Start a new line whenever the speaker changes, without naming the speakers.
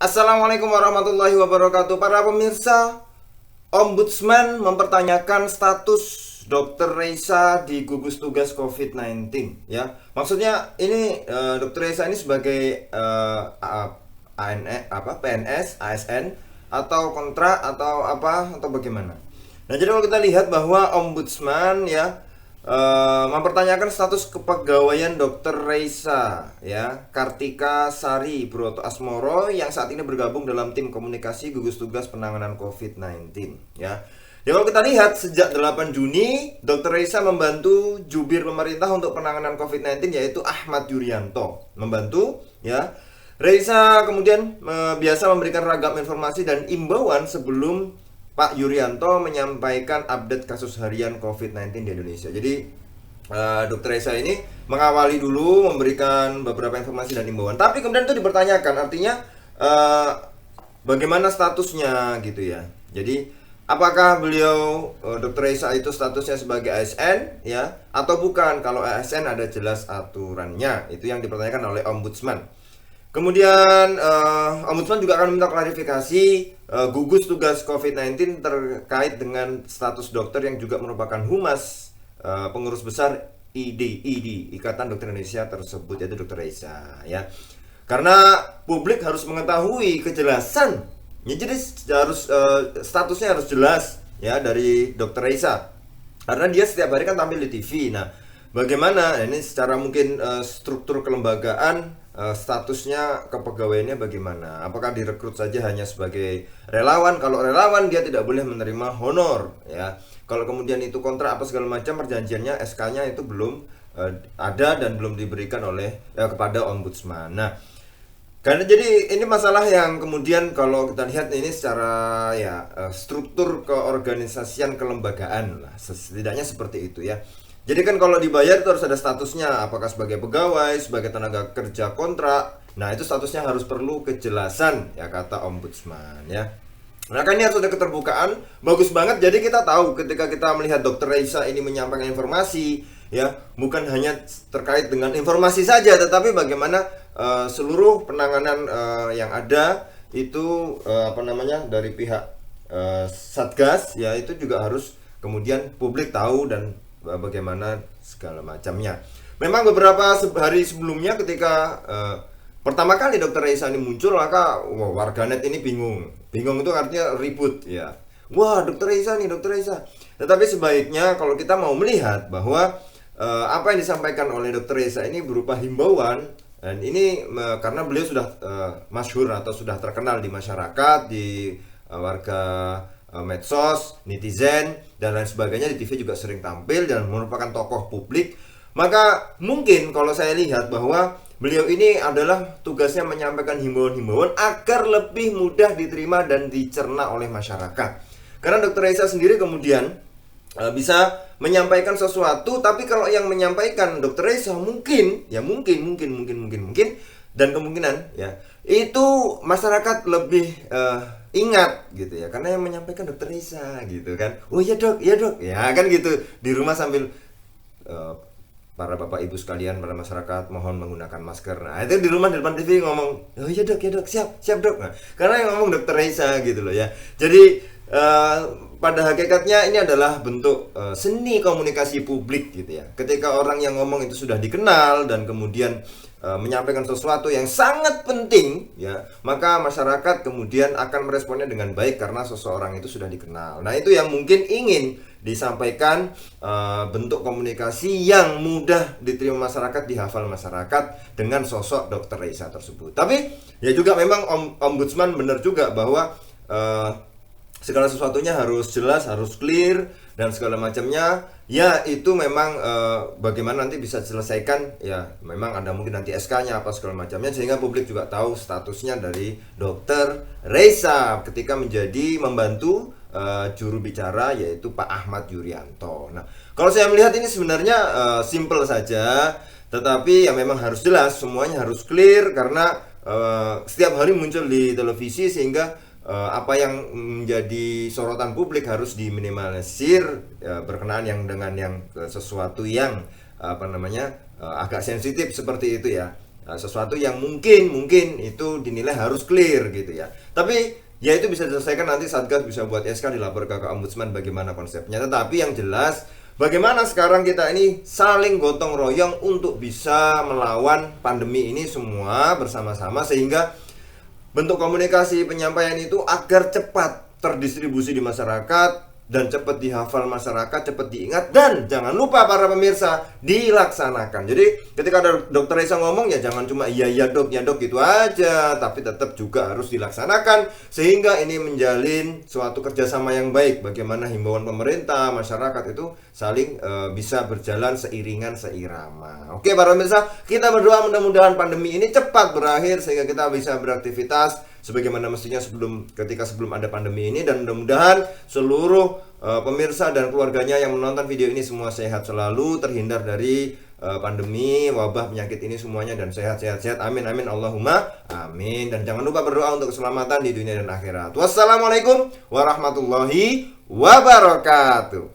Assalamualaikum warahmatullahi wabarakatuh. Para pemirsa, Ombudsman mempertanyakan status Dr. Reysa di gugus tugas COVID-19. Ya, maksudnya ini Dr. Reysa ini sebagai PNS, ASN atau kontrak atau apa atau bagaimana? Nah, jadi kalau kita lihat bahwa Ombudsman ya mempertanyakan status kepegawaian Dr. Reysa ya Kartika Sari Broto Asmoro yang saat ini bergabung dalam tim komunikasi gugus tugas penanganan COVID-19 ya. Ya kalau kita lihat sejak 8 Juni Dr. Reysa membantu jubir pemerintah untuk penanganan COVID-19 yaitu Ahmad Yuryanto membantu ya. Reysa kemudian biasa memberikan ragam informasi dan imbauan sebelum Pak Yuryanto menyampaikan update kasus harian COVID-19 di Indonesia. Jadi Dr. Reysa ini mengawali dulu memberikan beberapa informasi dan imbauan. Tapi kemudian itu dipertanyakan, artinya bagaimana statusnya gitu ya. Jadi apakah beliau Dr. Reysa itu statusnya sebagai ASN ya atau bukan? Kalau ASN ada jelas aturannya. Itu yang dipertanyakan oleh Ombudsman. Kemudian Ombudsman juga akan meminta klarifikasi gugus tugas COVID-19 terkait dengan status dokter yang juga merupakan humas pengurus besar IDI, Ikatan Dokter Indonesia tersebut, yaitu Dr. Reysa ya. Karena publik harus mengetahui kejelasan. Ya, jadi harus statusnya harus jelas ya dari Dr. Reysa. Karena dia setiap hari kan tampil di TV. Nah, bagaimana ini secara mungkin struktur kelembagaan statusnya kepegawaiannya bagaimana? Apakah direkrut saja hanya sebagai relawan? Kalau relawan dia tidak boleh menerima honor ya. Kalau kemudian itu kontrak apa segala macam perjanjiannya SK-nya itu belum ada dan belum diberikan oleh kepada Ombudsman. Nah, karena jadi ini masalah yang kemudian kalau kita lihat ini secara ya struktur keorganisasian kelembagaan lah, setidaknya seperti itu ya. Jadi kan kalau dibayar itu harus ada statusnya, apakah sebagai pegawai, sebagai tenaga kerja kontrak. Nah, itu statusnya harus perlu kejelasan ya kata Ombudsman ya. Nah, kan ini harus ada keterbukaan. Bagus banget. Jadi kita tahu ketika kita melihat Dr. Reysa ini menyampaikan informasi ya, bukan hanya terkait dengan informasi saja, tetapi bagaimana seluruh penanganan yang ada itu dari pihak Satgas ya, itu juga harus kemudian publik tahu dan bagaimana segala macamnya. Memang beberapa hari sebelumnya ketika pertama kali Dr. Reysa ini muncul, maka warganet ini bingung. Bingung itu artinya ribut ya. Wah, Dr. Reysa nih, Dr. Reysa. Tetapi sebaiknya kalau kita mau melihat bahwa apa yang disampaikan oleh Dr. Reysa ini berupa himbauan, dan ini karena beliau sudah masyhur atau sudah terkenal di masyarakat, di warga medsos, netizen dan lain sebagainya, di TV juga sering tampil dan merupakan tokoh publik. Maka mungkin kalau saya lihat bahwa beliau ini adalah tugasnya menyampaikan himbauan-himbauan agar lebih mudah diterima dan dicerna oleh masyarakat. Karena Dr. Reysa sendiri kemudian bisa menyampaikan sesuatu, tapi kalau yang menyampaikan Dr. Reysa mungkin dan kemungkinan ya itu masyarakat lebih ingat gitu ya, karena yang menyampaikan Dr. Reysa gitu kan. Oh iya dok ya kan gitu, di rumah sambil para bapak ibu sekalian, para masyarakat mohon menggunakan masker. Nah itu di rumah di depan TV ngomong, oh iya dok siap dok. Nah, karena yang ngomong Dr. Reysa gitu loh ya. Jadi pada hakikatnya ini adalah bentuk seni komunikasi publik gitu ya. Ketika orang yang ngomong itu sudah dikenal dan kemudian menyampaikan sesuatu yang sangat penting ya, maka masyarakat kemudian akan meresponnya dengan baik karena seseorang itu sudah dikenal. Nah, itu yang mungkin ingin disampaikan, bentuk komunikasi yang mudah diterima masyarakat, dihafal masyarakat dengan sosok Dr. Reysa tersebut. Tapi ya juga memang Ombudsman benar juga bahwa segala sesuatunya harus jelas, harus clear dan segala macamnya. Ya itu memang bagaimana nanti bisa diselesaikan ya, memang ada mungkin nanti SK-nya apa segala macamnya, sehingga publik juga tahu statusnya dari Dr. Reysa ketika menjadi membantu juru bicara yaitu Pak Ahmad Yuryanto. Nah, kalau saya melihat ini sebenarnya simple saja, tetapi ya memang harus jelas, semuanya harus clear karena setiap hari muncul di televisi, sehingga apa yang menjadi sorotan publik harus diminimalisir berkenaan dengan yang sesuatu yang agak sensitif seperti itu ya. sesuatu yang mungkin itu dinilai harus clear gitu ya. Tapi ya itu bisa diselesaikan, nanti Satgas bisa buat SK dilaporkan ke Ombudsman bagaimana konsepnya. Tetapi yang jelas bagaimana sekarang kita ini saling gotong royong untuk bisa melawan pandemi ini semua bersama-sama, sehingga bentuk komunikasi penyampaian itu agar cepat terdistribusi di masyarakat dan cepat dihafal masyarakat, cepat diingat, dan jangan lupa para pemirsa dilaksanakan. Jadi ketika ada Dokter Reza ngomong ya jangan cuma iya dok gitu aja, tapi tetap juga harus dilaksanakan, sehingga ini menjalin suatu kerjasama yang baik. Bagaimana himbauan pemerintah, masyarakat itu saling bisa berjalan seiringan seirama. Oke para pemirsa, kita berdoa mudah-mudahan pandemi ini cepat berakhir sehingga kita bisa beraktivitas sebagaimana mestinya sebelum ada pandemi ini, dan mudah-mudahan seluruh pemirsa dan keluarganya yang menonton video ini semua sehat selalu, terhindar dari pandemi wabah penyakit ini semuanya, dan sehat. Amin Allahumma amin. Dan jangan lupa berdoa untuk keselamatan di dunia dan akhirat. Wassalamualaikum warahmatullahi wabarakatuh.